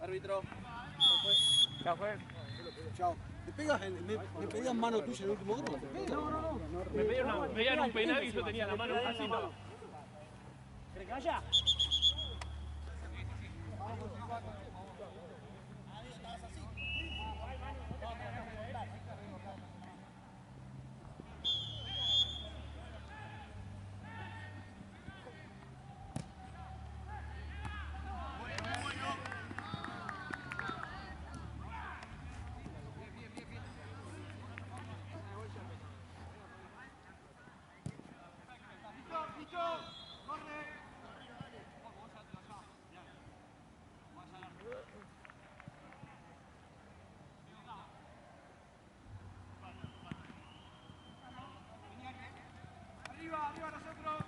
Árbitro. Ya fue. Chao. ¿Me pedían mano tuya en el último gol? No. Me pedían un penal y yo tenía la mano así. ¿Querés que vaya? Arriba nosotros.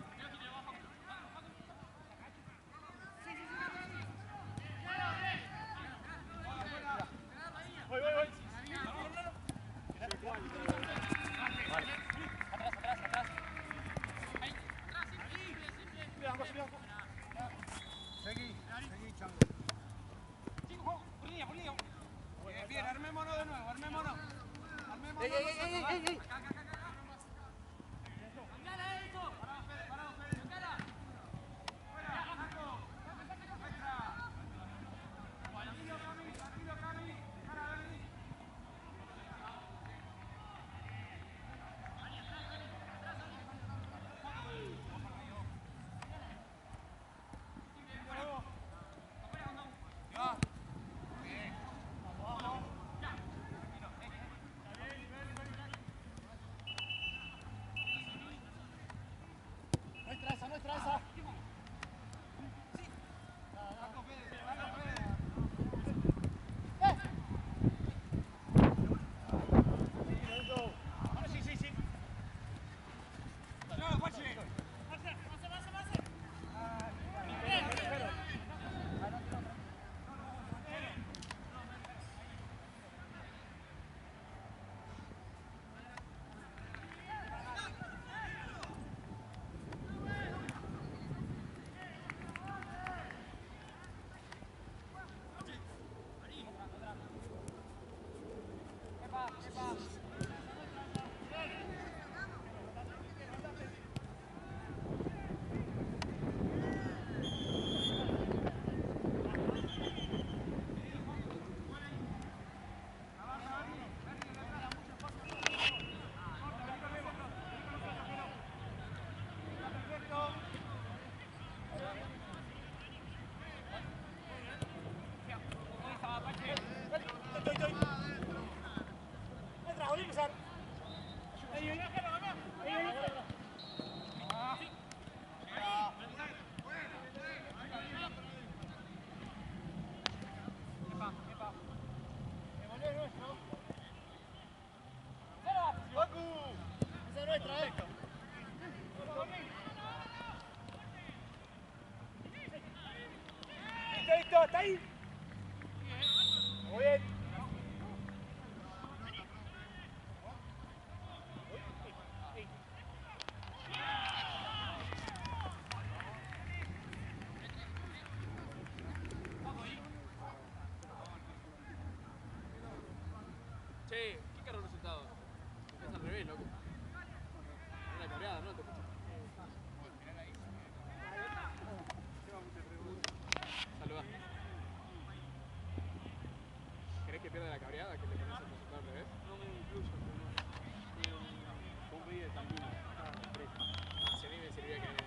Voy. Atrás. Seguí, Chango. Por línea. Bien, armémonos de nuevo, armémonos. ¡Ey! Nuestra esa. Sí. No, Juanchi. ¿Está ahí? Muy bien. Che, ¿qué caro resultado? Es al revés, loco. Una cabreada, ¿no? Saludá. ¿Querés que pierda la cabreada? ¿Que le pones el resultado al revés? No me incluyo, pero no. Un pedido de Santino. Si a mí me serviría que...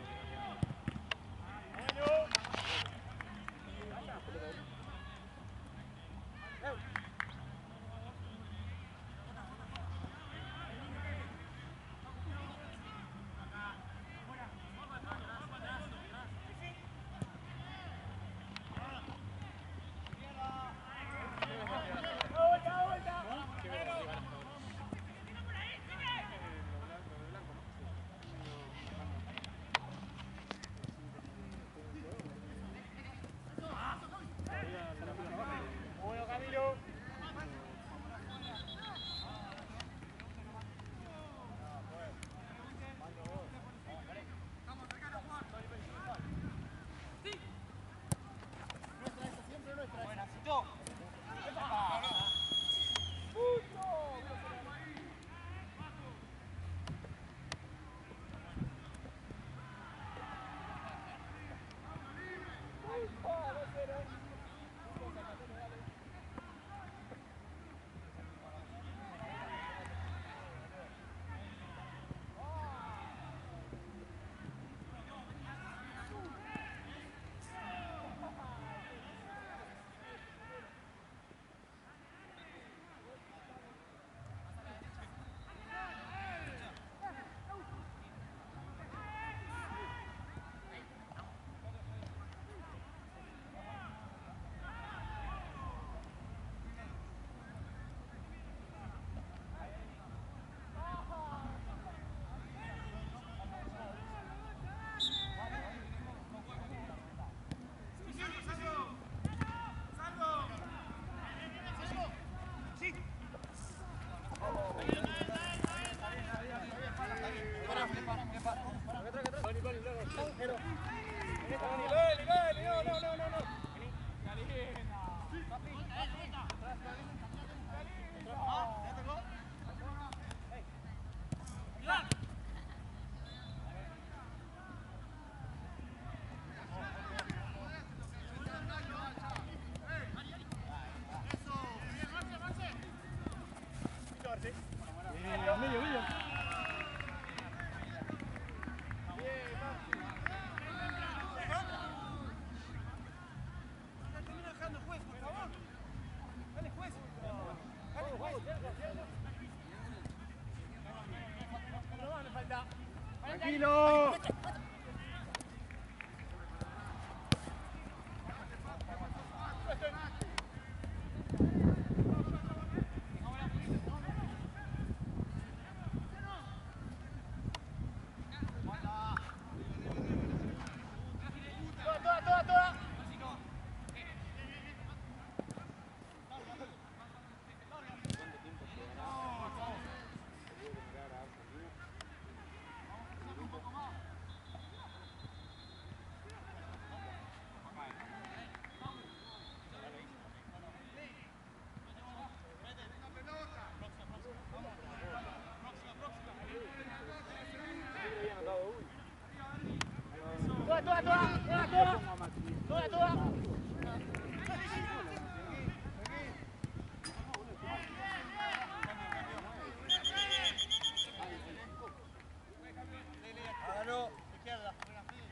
Medio. Tranquilo. Hágalo, izquierda. Tranquilo.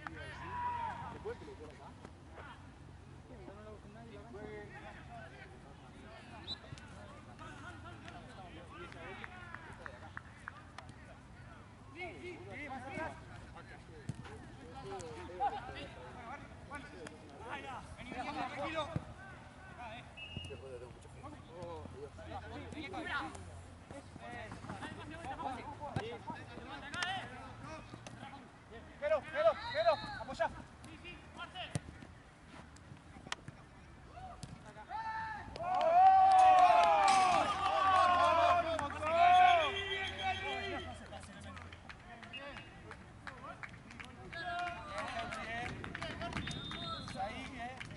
Pero, apoyá.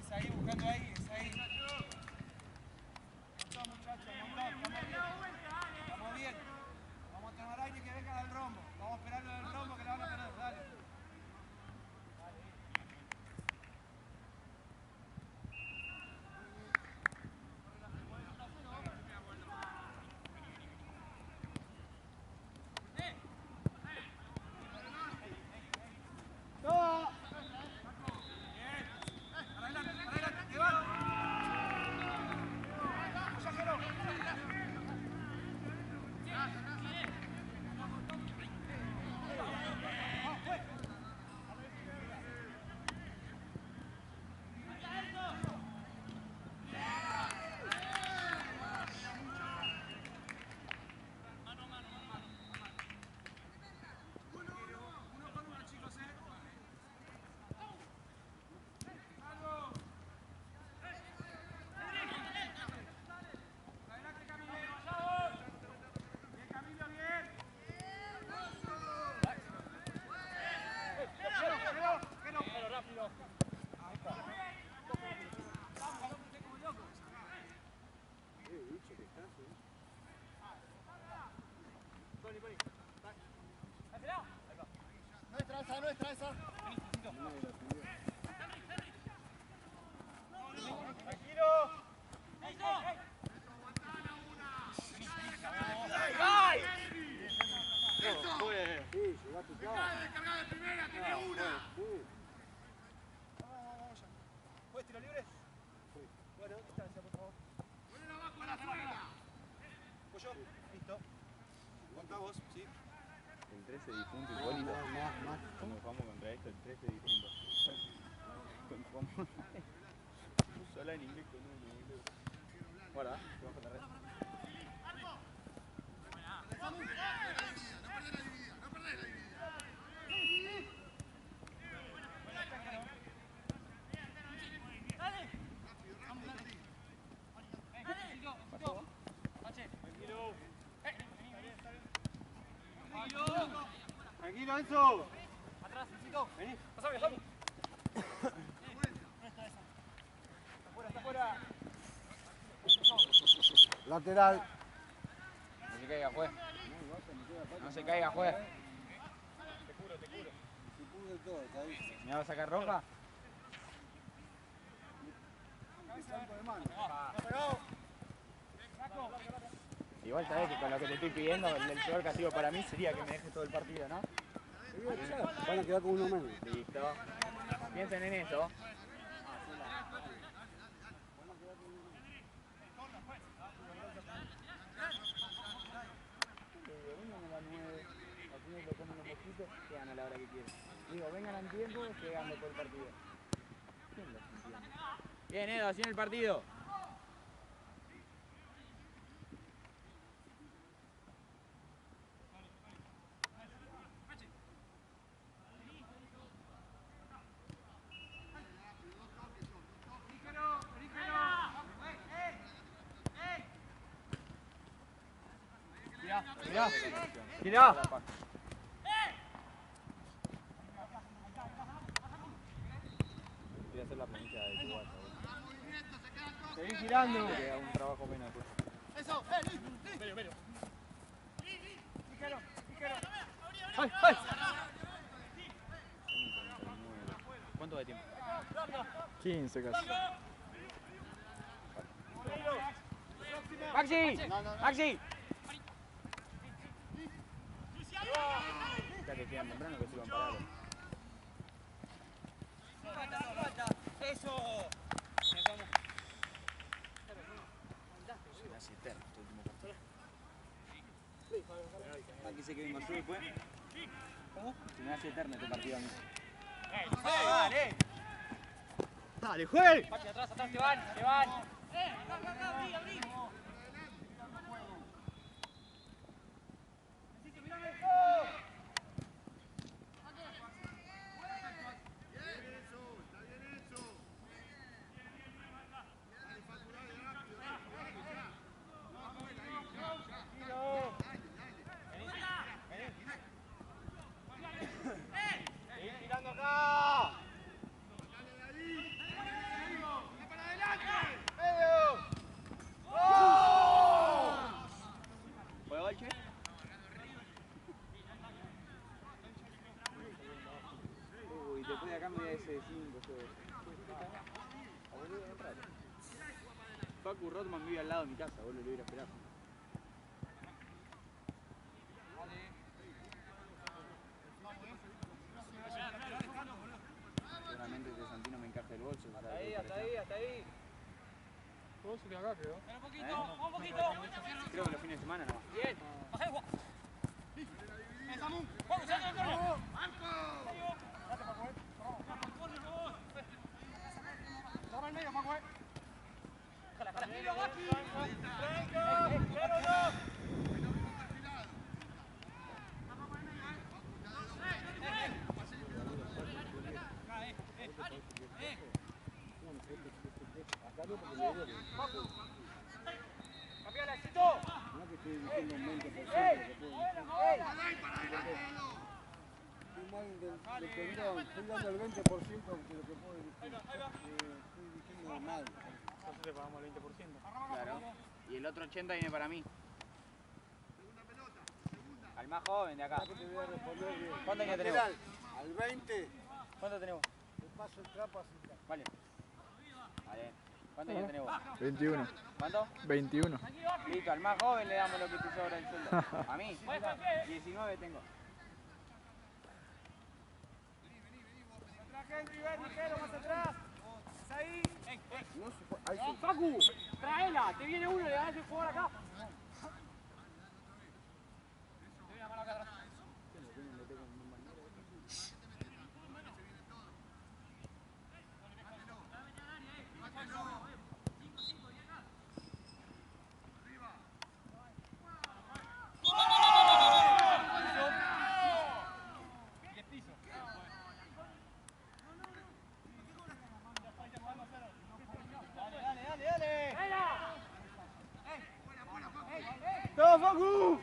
Es ahí, buscando ahí, es ahí. Montón, muchachos, montón. Estamos bien. Vamos a tomar aire que venga del rombo. Vamos a esperar lo del rombo que la van a perder, dale. Nuestra esa. Tranquilo. ¡Ay! Sí, llegá a tu casa. Cargada de primera, tiene una. Vamos ya. ¿Puedes tiro libre? Sí. Bueno, distancia, por favor. Ponela abajo, la zona. Pollo, listo. Contá vos, sí. El 13 difunto Hipólito. Más. Cuando jugamos contra esto, el 13 difunto. Cuando jugamos. Sola en inglés con uno, boludo. Guarda, vamos con la red. Tranquilo, Enzo. Atrás, Cito. Vení. Pasame, pasame. Está fuera. Lateral. No se caiga, juez. No se caiga, juez. Se pudre todo, está ahí. ¿Me va a sacar roja? Salto de mano. Está pegado. Saco. Y Igual sabés que con lo que te estoy pidiendo, el peor castigo para mí sería que me dejes todo el partido, ¿no? Van a quedar con uno menos. Listo. Piensen en eso. Vengan a las 9, al final lo comen un poquito, llegan a la hora que quieran. Digo, vengan en tiempo, llegan después del partido. ¿Quién los entiende? Bien, Edo, así en el partido. Mirá. Mirá. Voy a hacer la planilla de tu WhatsApp. Seguí girando. Me queda un trabajo menos después. Medio. ¡Ay, ay! ¿Cuánto de tiempo? 15 casi. ¡Maxi! ¡Maxi! Ya que quedan temprano que se van parados. ¡Eso! Se me hace eterno este último partido. Aquí se queda más después. ¿Cómo? Se me hace eterno este partido a mí. ¡Dale! ¡Dale, juegue! Atrás, te van. Después de acá me voy a ese 5, Facu Rotman vive al lado de mi casa, vos lo voy a ir a esperar. Seguramente que Santino me encaje el bolso. Hasta ahí. Todo se queda acá, creo. Un poquito. Creo que los fines de semana nomás. Bien. Toma el medio, Paco. Cambiala, éxito. No que estoy diciendo un 20% que puedo. Estoy mal del tendón, estoy dando el 20% de lo que puedo decir. Estoy diciendo mal. Entonces le pagamos el 20%. Claro. Y el otro 80 viene para mí. Al más joven de acá. Ya que te voy a responder bien. ¿Cuántos años tenemos? Lateral, al 20, ¿Cuántos tenemos? te paso el trapo así. Vale. Vale. ¿Cuántos años tenemos? 21. ¿Cuánto? 21. Listo, al más joven le damos lo que te sobra el sueldo. A mí, 19 tengo. Más atrás. Ahí. No se puede, ahí sí. Facu, traela. Te viene uno, le das el jugador acá. ¡Todo, Facu!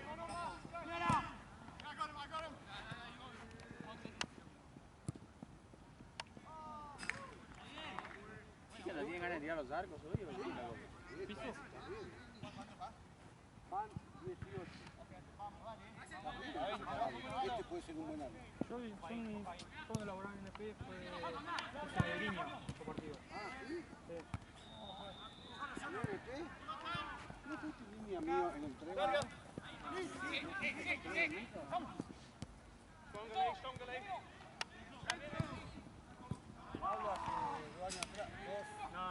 ¿No tienen ganas de tirar los arcos hoy o qué? Van 18. Este puede ser un buen arco. Yo cuando laboraba en NP fue de línea por partido. Ah, ¿sí? Sí. ¿9 qué? ¿No fuiste línea mío en el tren? Póngale. Hablo hace 2 años atrás. No,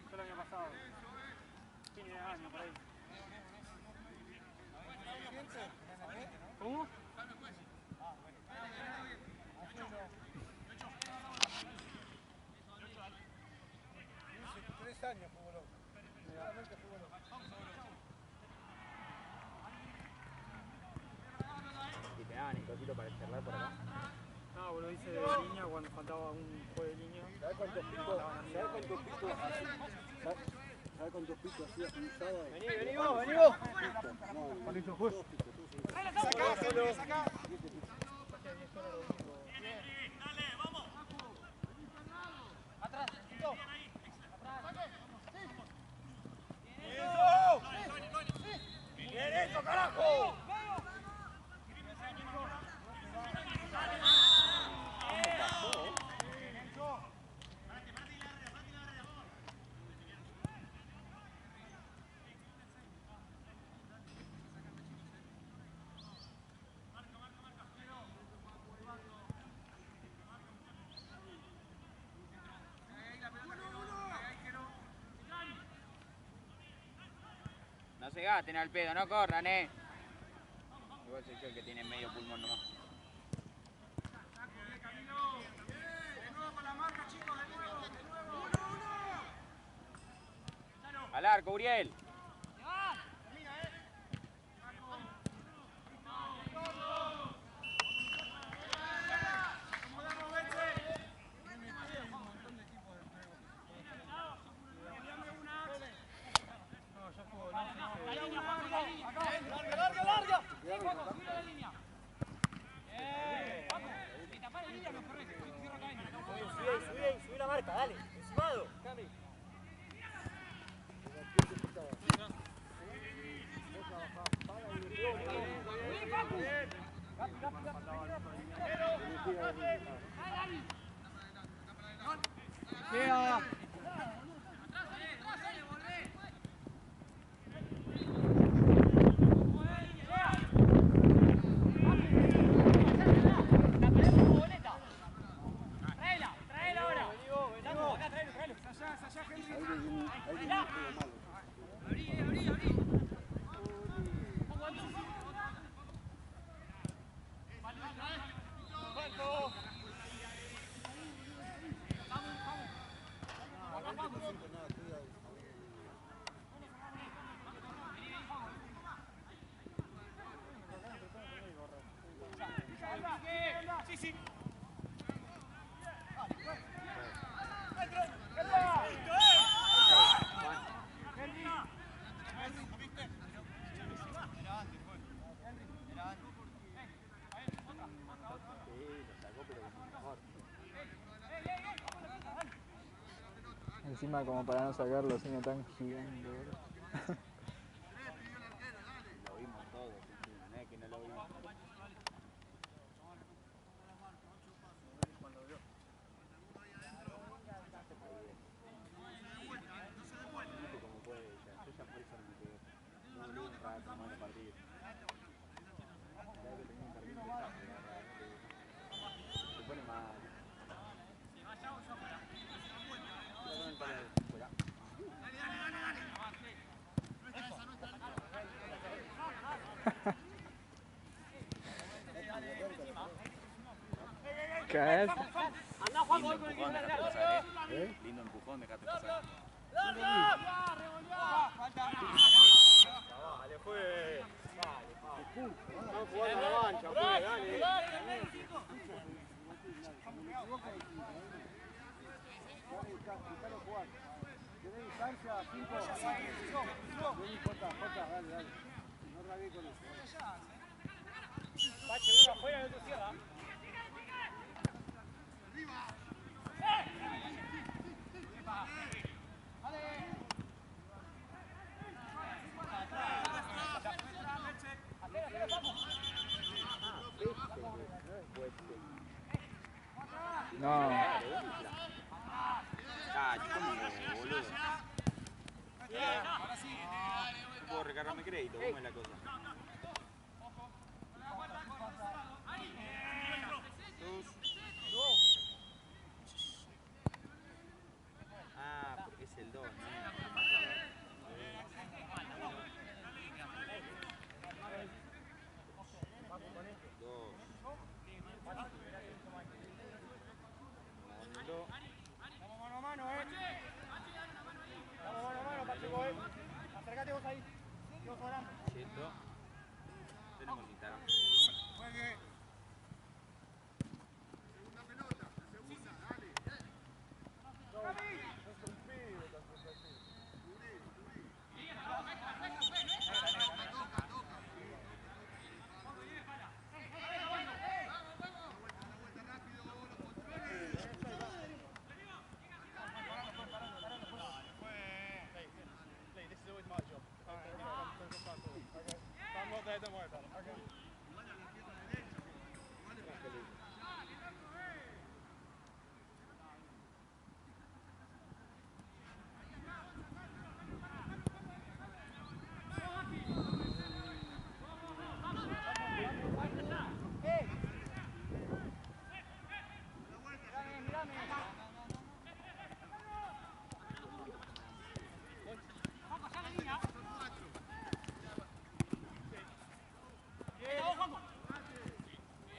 fue el año pasado. Fin de año, por ahí. ¿Cómo? 3 años fútbol. Realmente fútbol. ¿Y te daban el cosito para charlar por acá? No, boludo, hice de línea cuando faltaba un juego de línea. ¿Sabes cuántos picos hacía? ¿Sabes cuántos picos hacía un sábado? Vení vos. Juanito, juez. Sacá. ¡Bien eso, carajo! No se gasten al pedo, no corran, Igual soy yo el que tiene medio pulmón nomás. De nuevo con la marca, chicos, de nuevo. Al arco, Uriel. Subí la marca, dale. Encimado. Queda. Encima como para no sacarlo siendo tan gigante, boludo. Lo vimos todos, no es que no lo vimos. Como puede, yo ya por eso me quedé. No lo un rato más de partido. Ya que tenía un partido se pone mal. ¿Qué es? Anda, Juan, voy con el equipo lateral. Lindo empujón, dejate pasar. Dale, fue. No jugás a la mancha, dale. Dale jugar. ¿Tenés distancia? 5. Vení, Jota, dale. No rabé con eso. Pache, uno afuera y otro cierra. No. Ah, ¿cómo boludo? Ahora sí. No puedo ¿Cómo es la cosa? Ah, porque es el 2, ¿no? Estamos mano a mano, Estamos mano a mano, Pacheco, Acércate vos ahí. Dios orando. Cheto. Tenemos Instagram. Juegue. Don't worry about it. Okay.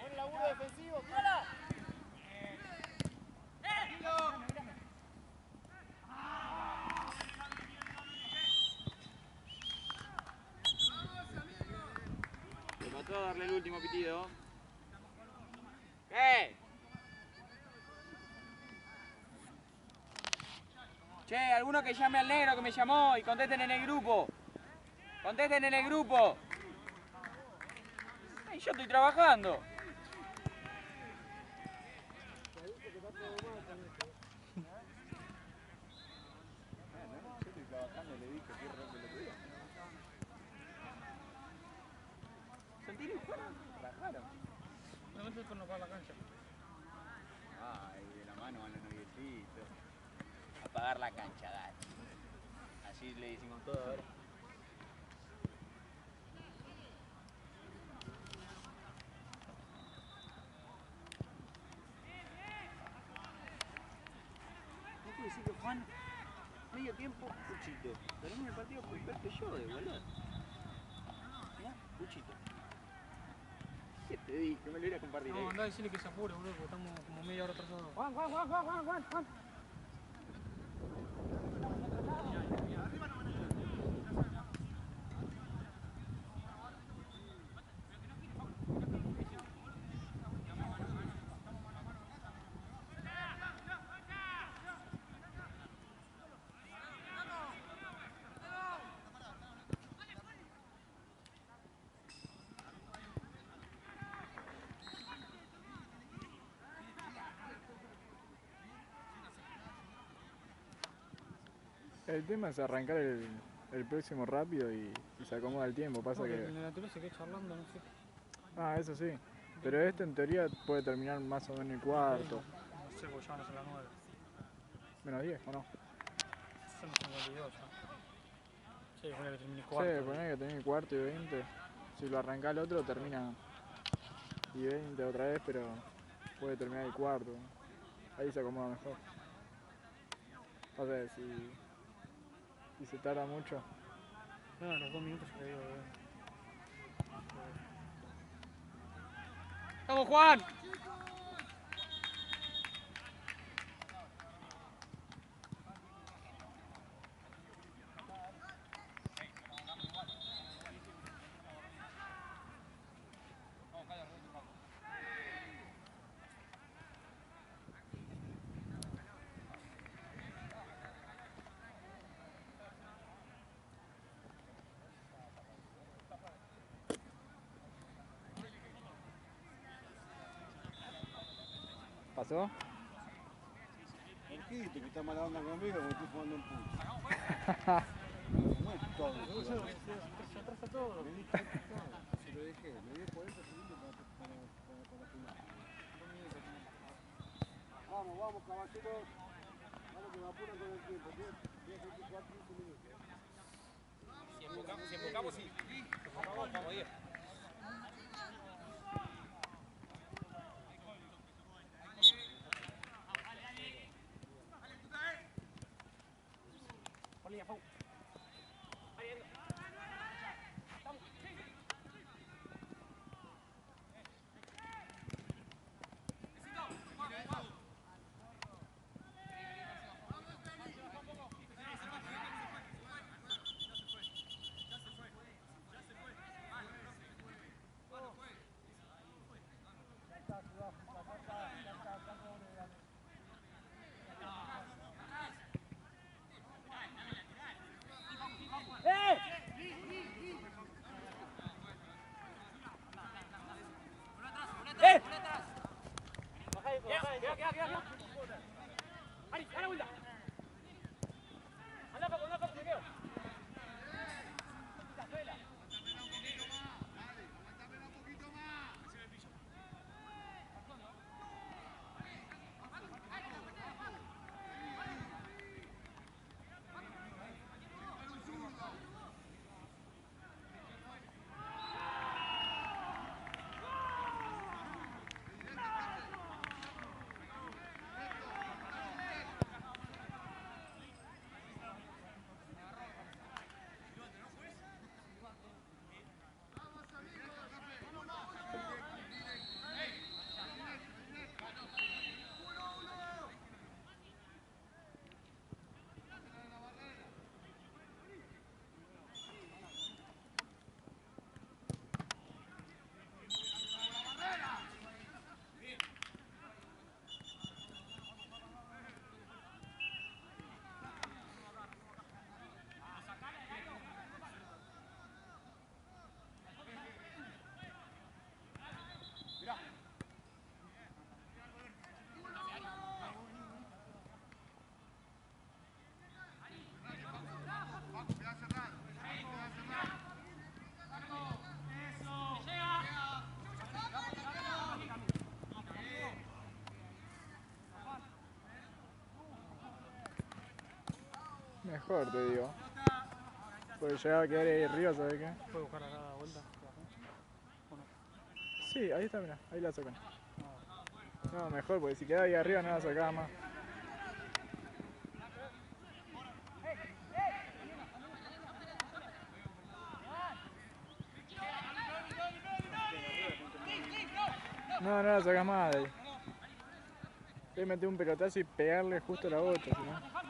Buen laburo defensivo. Le mató a darle el último pitido. ¿Qué? Che, alguno que llame al negro que me llamó y contesten en el grupo. Contesten en el grupo. Ay, yo estoy trabajando. ¿Sentí el juego? Raro. No me por no jugar la cancha. Ay, de la mano van los noviecitos. Apagar la cancha, dale. Así le decimos todo ahora. No puedo decir que Juan, medio tiempo, Puchito. Termina el partido perfecto yo, de boludo. Mirá, Puchito. ¿Qué te dije? Me lo iba a compartir ahí. No, andá a decirle que se apure, boludo, porque estamos como media hora atrasados. Juan. El tema es arrancar el próximo rápido y se acomoda el tiempo. Pasa que... En la naturaleza se queda charlando, no sé. Ah, eso sí. Pero este en teoría puede terminar más o menos el cuarto. No sé, porque ya van a ser las 9. Menos 10, ¿o no? Son 52 ya. Sí, ponele que termine Sí, cuarto. poner que termine cuarto y 20. Si lo arranca el otro termina y 20 otra vez, pero puede terminar el cuarto. Ahí se acomoda mejor. O sea, si se tarda mucho. No, los 2 minutos que digo, ¡vamos, Juan! ¿Pasó? Jorgito, que está mala onda conmigo porque estoy jugando un puto. No es todo. Se atrasa todo. Se lo dejé, me dio 40 segundos para final. Vamos, caballeros. Vamos que me apuran con el tiempo. Voy a hacer 15 minutos. Si enfocamos, sí. Si enfocamos, vamos 10. Mejor te digo. Porque llegaba a quedar ahí arriba, ¿sabes qué? ¿Puedo buscar acá la vuelta? Sí, ahí está, mirá, ahí la sacan. No, mejor, porque si quedaba ahí arriba no la sacaba más. No, no la sacas más de ahí. Debe meter un pelotazo y pegarle justo a la bota, si no.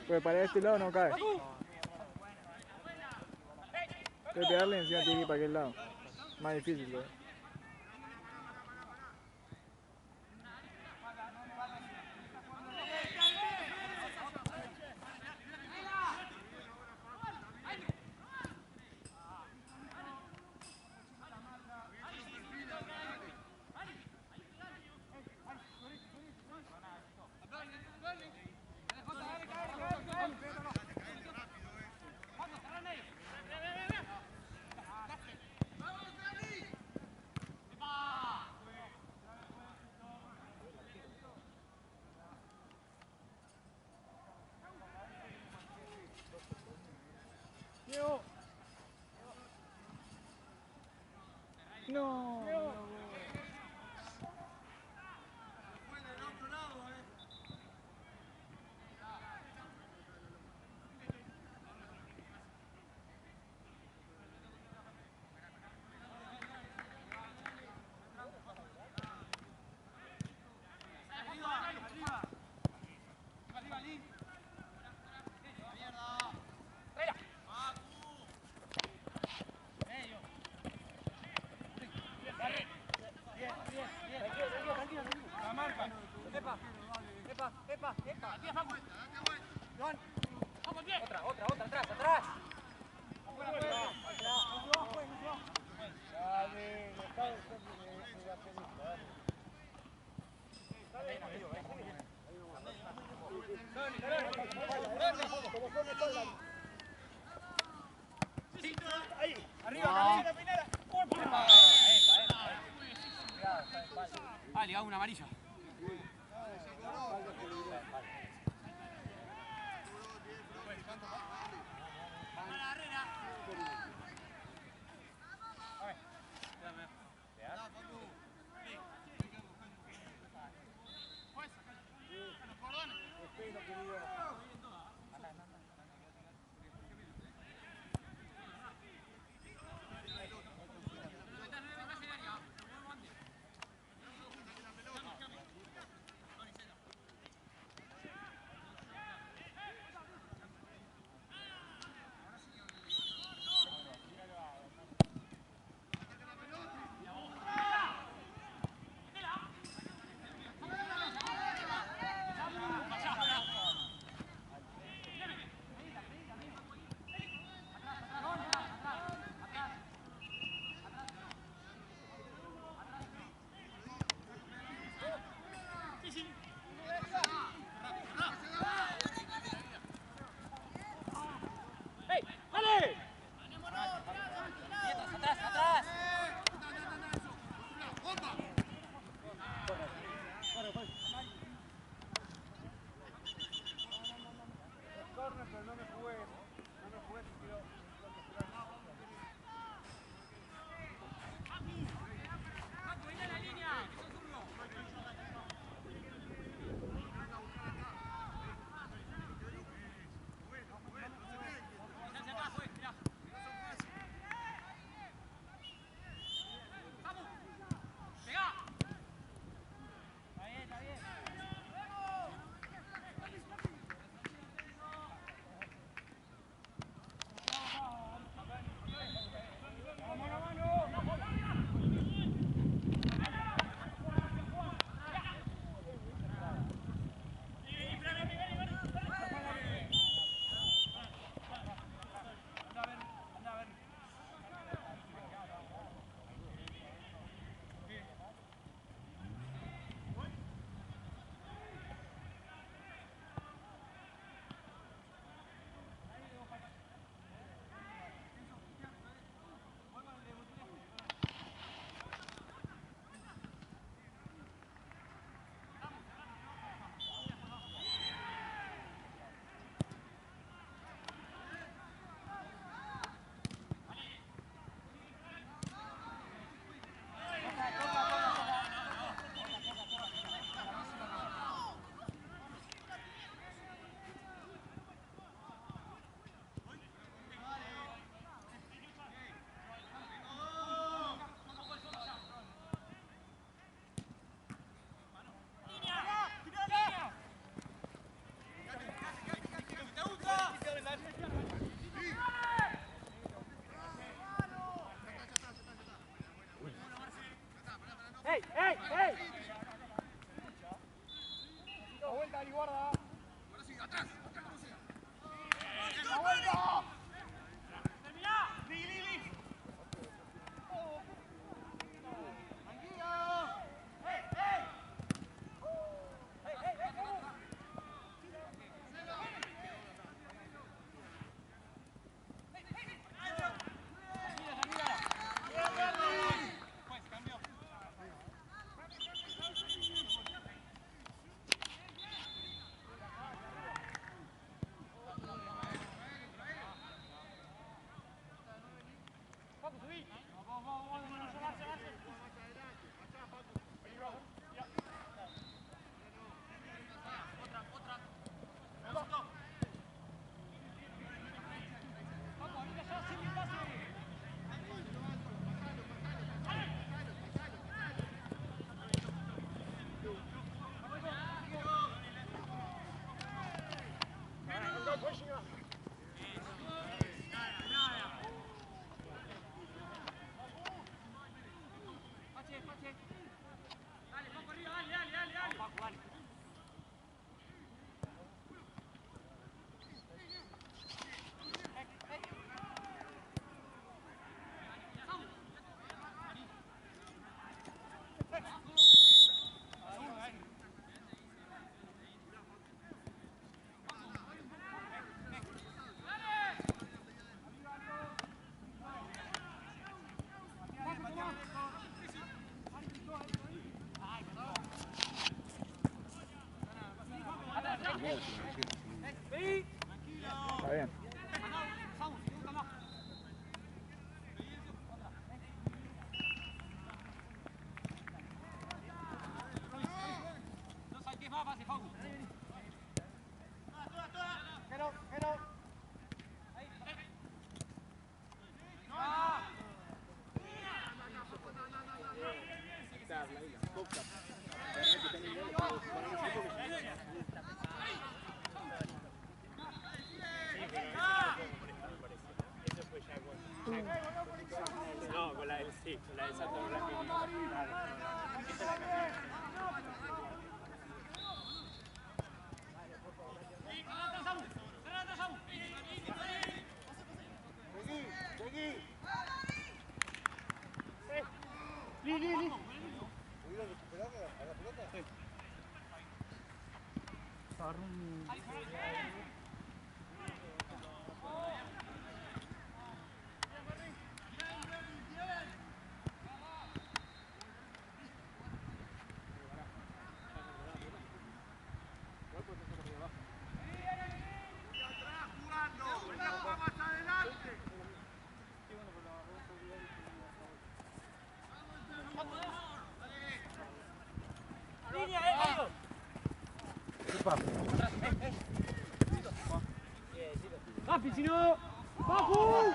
Pues para este lado no cae. Debe pegarle y encima tiene que ir para aquel lado. Más difícil, ¿sabes? No. Otra, atrás. Arriba, Pinera. Ah, le hago una amarilla. Con la del sí, con la de Santo Blanco. Esta es la camioneta. ¿Pudieron recuperar a la pelota? Sí. ¡Papi, si no! ¡Papu!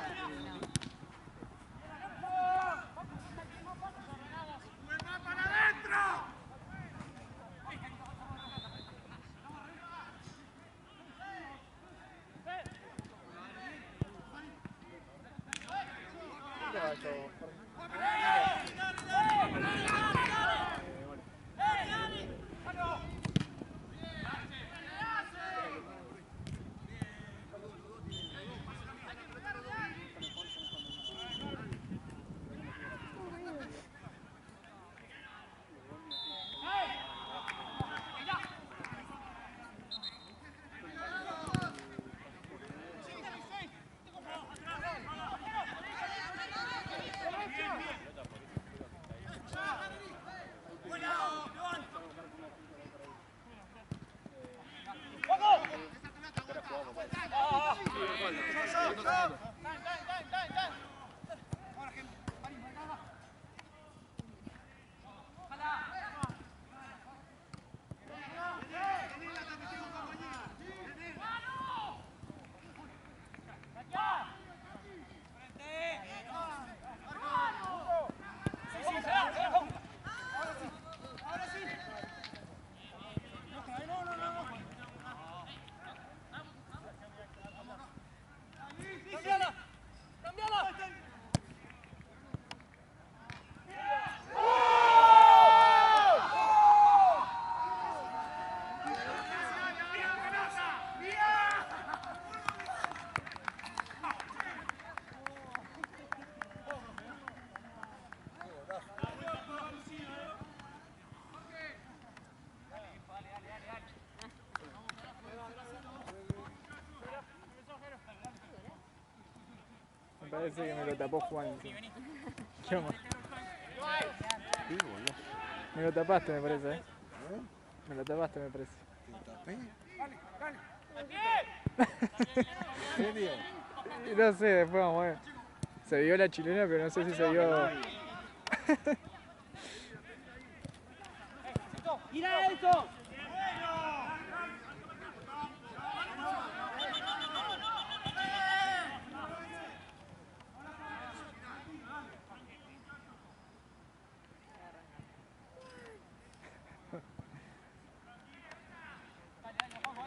Me parece que me lo tapó Juan. ¿Qué onda? Me lo tapaste, me parece, ¿eh? Me lo tapaste, me parece. ¿En serio? No sé, después vamos a ver. Se vio la chilena, pero no sé si se vio... ¡Mira eso!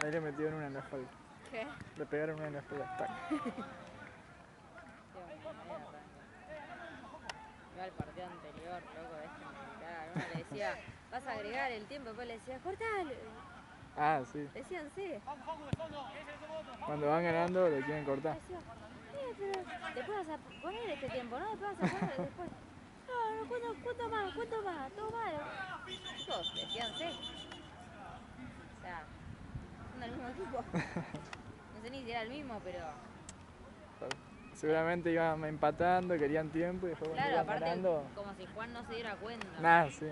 Ahí le metieron una en la espalda. ¿Qué? Le pegaron una en la espalda. ¡Tac! Iba al partido anterior, loco, este militar. Uno le decía, vas a agregar el tiempo, después le decía, cortale. Ah, sí. Decían, sí. Cuando van ganando lo quieren cortar. Decía, pero después vas a poner este tiempo, ¿no? Después vas a poner después. No, ¿cuánto más? Todo malo. Chicos, decían, sí. O sea, son del mismo equipo. No sé ni si era el mismo, pero... Seguramente iban empatando, querían tiempo y después cuando Claro, iban aparte, ganando... como si Juan no se diera cuenta. Nada, sí.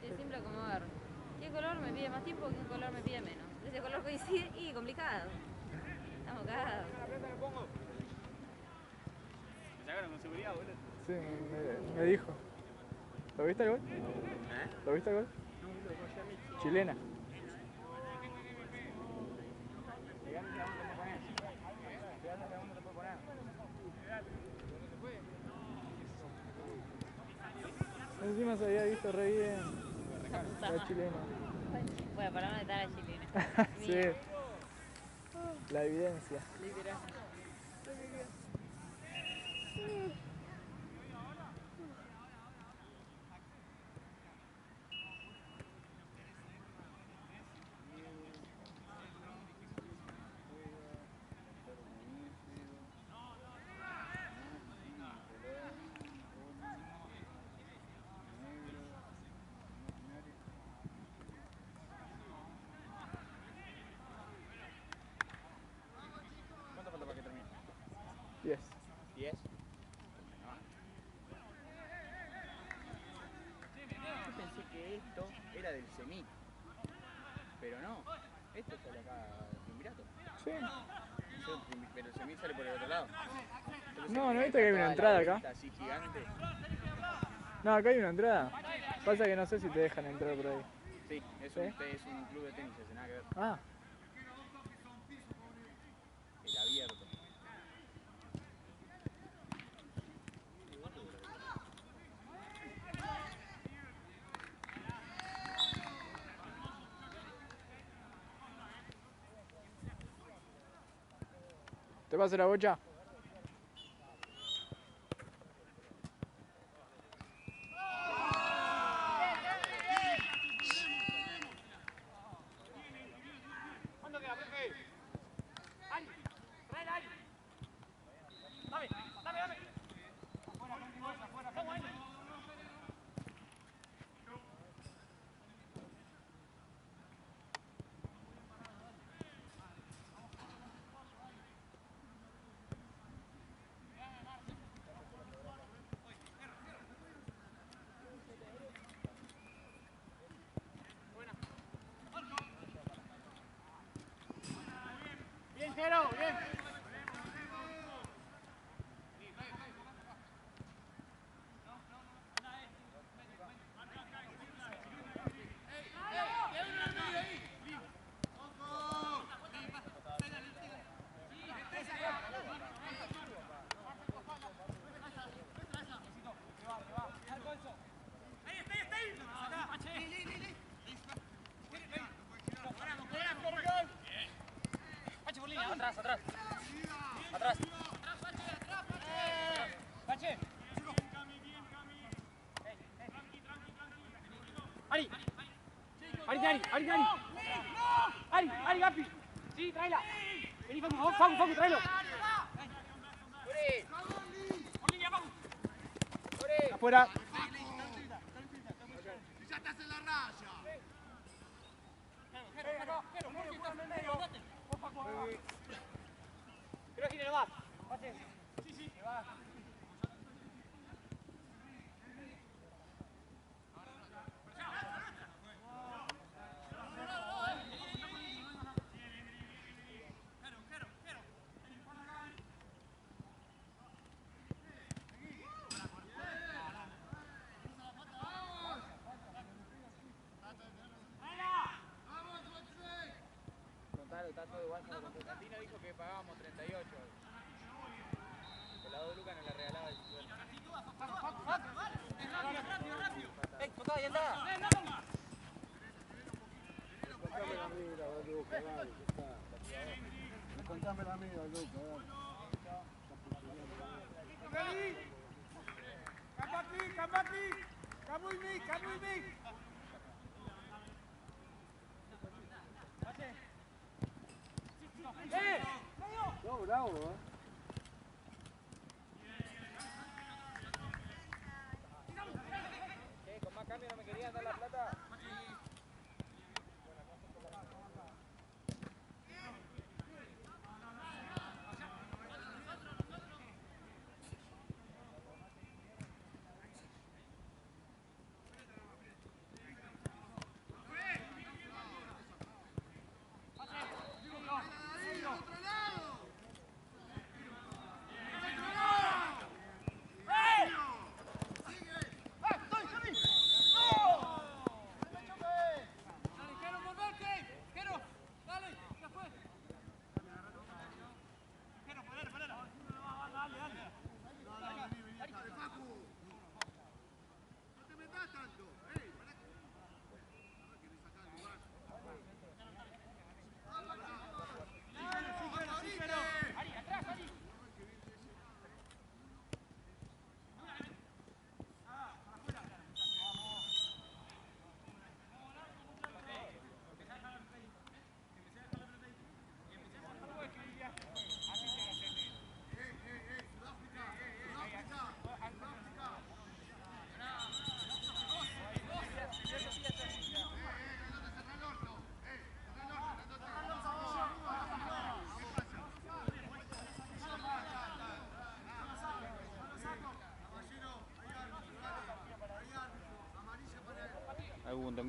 Es simple como ver. ¿Qué color me pide más tiempo? ¿Qué color me pide menos? Ese color coincide y complicado. Estamos cagados. Me sacaron con seguridad, boludo. Sí, me dijo. ¿Lo viste el gol? ¿Lo viste el gol? Chilena. Encima se había visto re bien la chilena. Bueno, para dónde está la chilena. Sí. La evidencia. Literal. ¿Cuánto falta para que termine? 10. 10. Yo pensé que esto era del CEMIC, pero no, esto sale acá del Triunvirato. Sí. Pero el CEMIC sale por el otro lado. No, ¿no viste que hay una entrada acá? Así gigante. No, acá hay una entrada. Pasa que no sé si te dejan entrar por ahí. Sí, es, ¿Sí? es un club de tenis, ese, nada que ver. Ah, El abierto. ¿te pasa la bocha? ¿Cuánto queda, profe? ¡Ari! ¡Trae, Ari! ¡Dame! ¡Dame, dame! ¡Vamos, Ari! Bien, Jero, bien. Atrás, atrás. Atrás. Pache. Ari. Ari, Gapi. Sí, tráela. Vení, Facu, tráelo. Por línea, Facu. Afuera. Ya estás en la raya. Creo que tiene más. Pache. Sí. Se va. Contalo, está todo igual. Constantino dijo que pagábamos 38. Por la 2 lucas nos la regalaba el sueldo. Tocá, ya está. Contámela a mí, la Luca, dale, ya está. Contámela a mí, la Luca, dale. Come back, come with me. No, bravo, Con más cambio no me querían dar la plata.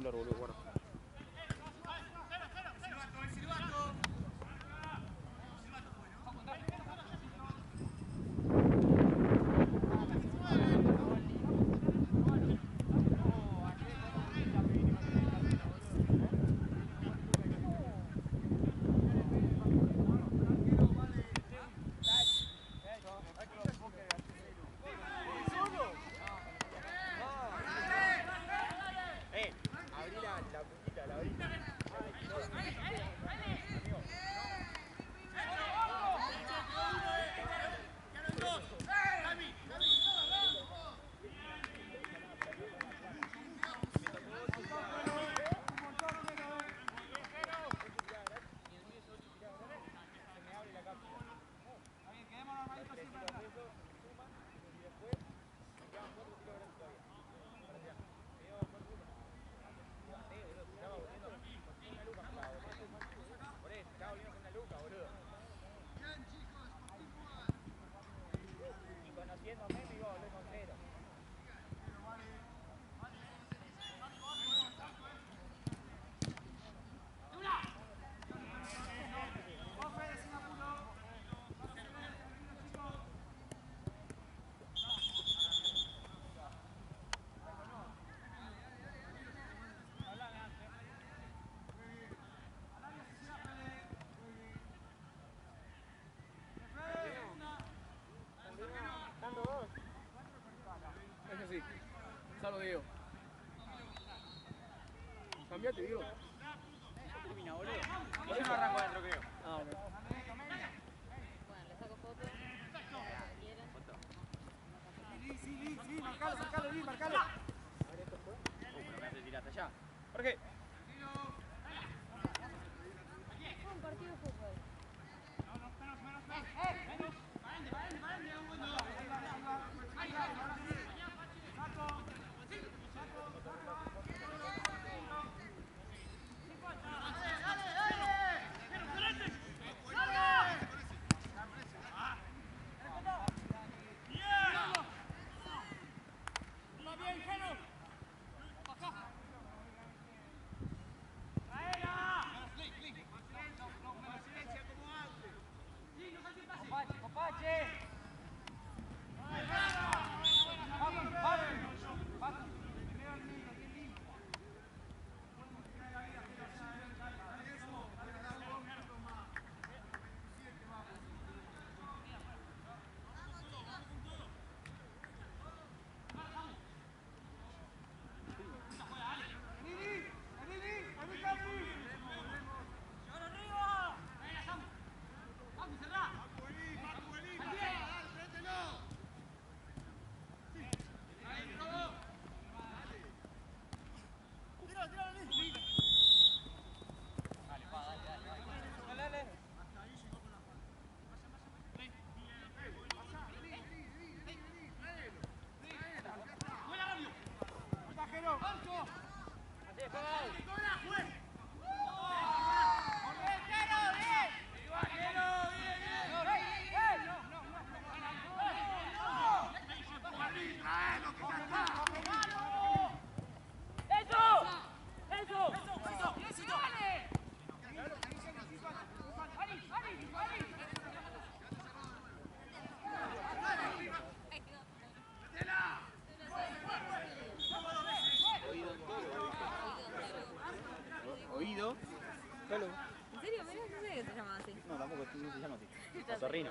temblar, boludo, guarda. Salvo Diego. Cambiate, Diego. Termina, boludo. Yo no arranco adentro, creo. Ah, ok. Bueno, le saco foto. Sí, marcalo, marcalo. Pero me hace tirar hasta allá. ¿Por qué? Un partido de fútbol. Oído. Solo. ¿En serio? Mirá, no sé que se llama así. No, tampoco se llama así. Otorrino.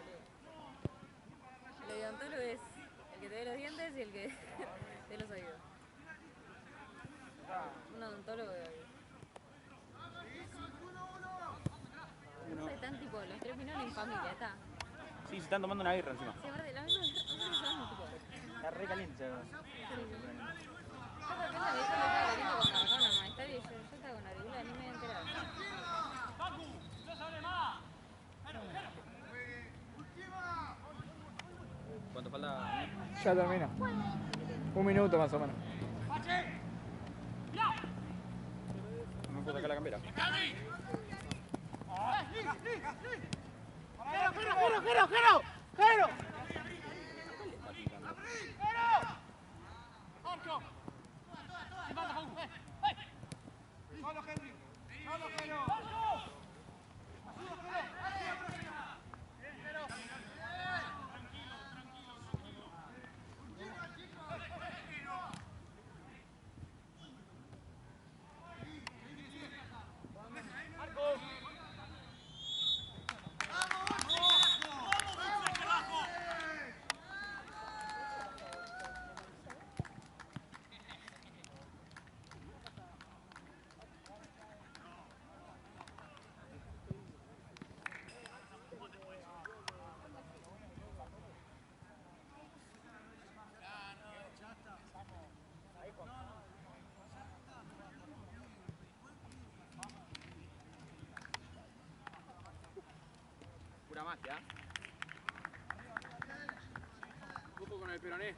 El odontólogo es el que te ve los dientes y el que te los oídos. Un odontólogo de oídos. No están tipo, los tres vinieron en familia, está. Sí, se están tomando una birra encima. Sí, aparte, la misma tipo. Está re caliente. Yo de repente me dijo que estaba queriendo con Marcona, malestar, y yo estaba con la auricular, ni me había enterado. ¿Cuánto falta? Ya termina. 1 minuto más o menos. No me puedo sacar la campera. ¡Jero! Solo Henry. Solo Jero. Pura magia. Ojo con el peroné.